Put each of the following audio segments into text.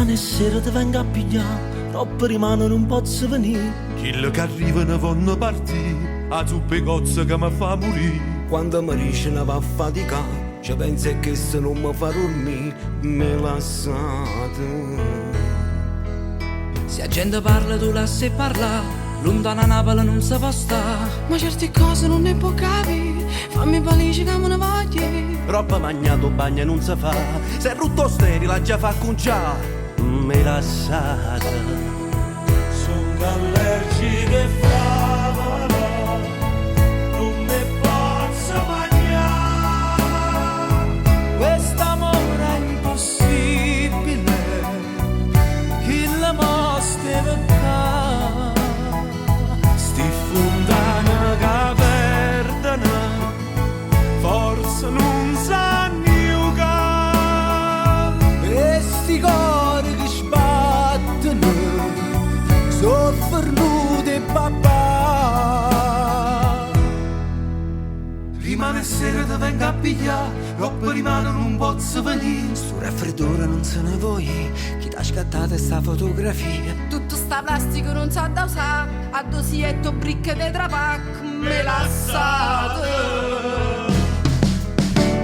Rimane sera ti venga a pigliare, troppo rimane non posso venire. Quello che arrivano vanno partire, a zuppe cozze che mi fa morire. Quando mi dice ne va a faticare, ci pensi che se non mi fa dormire, me lasciate. Se la gente parla tu lasci parla, lontana Napoli non si può stare. Ma certe cose non ne può capire, fammi felice che me ne voglio. Roba magnato bagna non si fa, se è rutto sterile già fa conciare. Me lasciate. Sono allergiche favano, non ne posso mangiare. Quest'amore è impossibile, chi la mostra toccare. Sti fontana che perdono, forse non sanno che. E sti cori che sbattono, soffernuti e papà. Rimane sera ti venga a pigliare, troppo rimane non posso venire. Sto raffreddore non se ne vuoi, chi t'ha scattato sta fotografia. Tutto sta plastica non sa da usare, a dosietto bricche di trapac, me lasciate.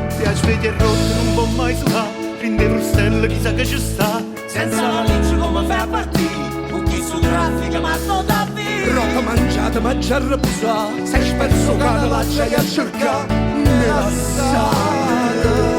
Se la sveglia è rotta non può mai suonare, prende per stelle chissà che ci sta. Senza la legge come fai a partire, con chi su traffica ma sto da via. Roba mangiata ma già repusata, sei sperso che la c'hai a cercare, me lasciate.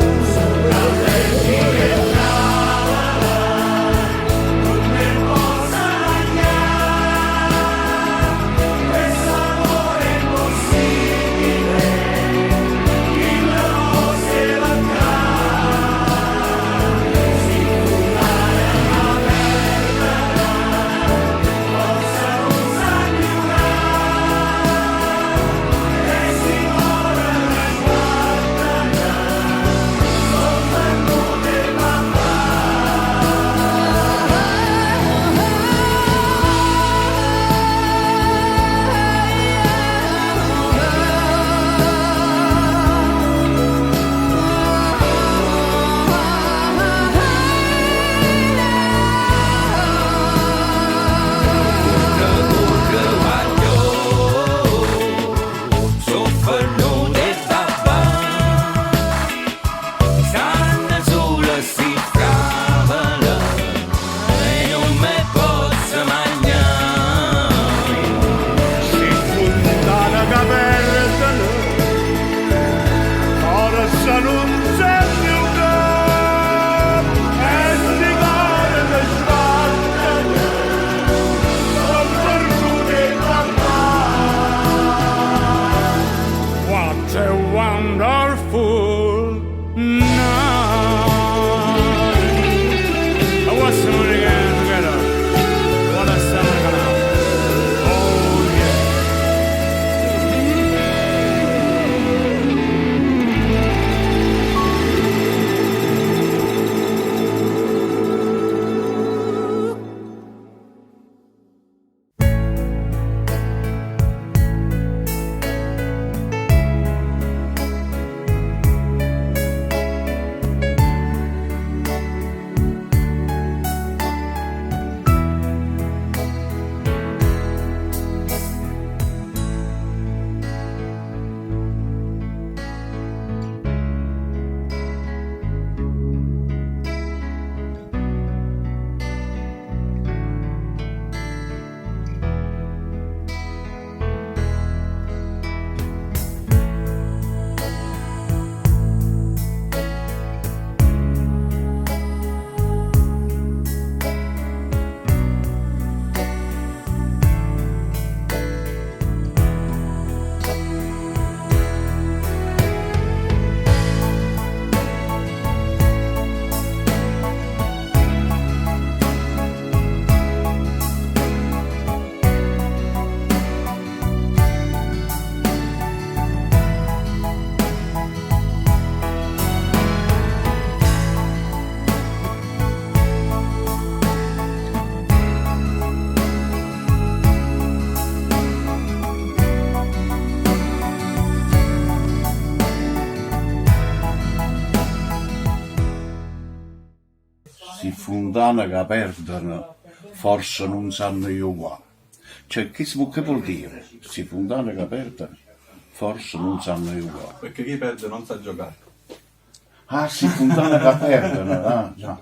fontane che perdono, forse non sanno giocare. Cioè, che vuol dire? Queste fontane che perdono, forse non sanno giocare. Perché chi perde non sa giocare. Ah, sì, fontane che perdono, ah, già.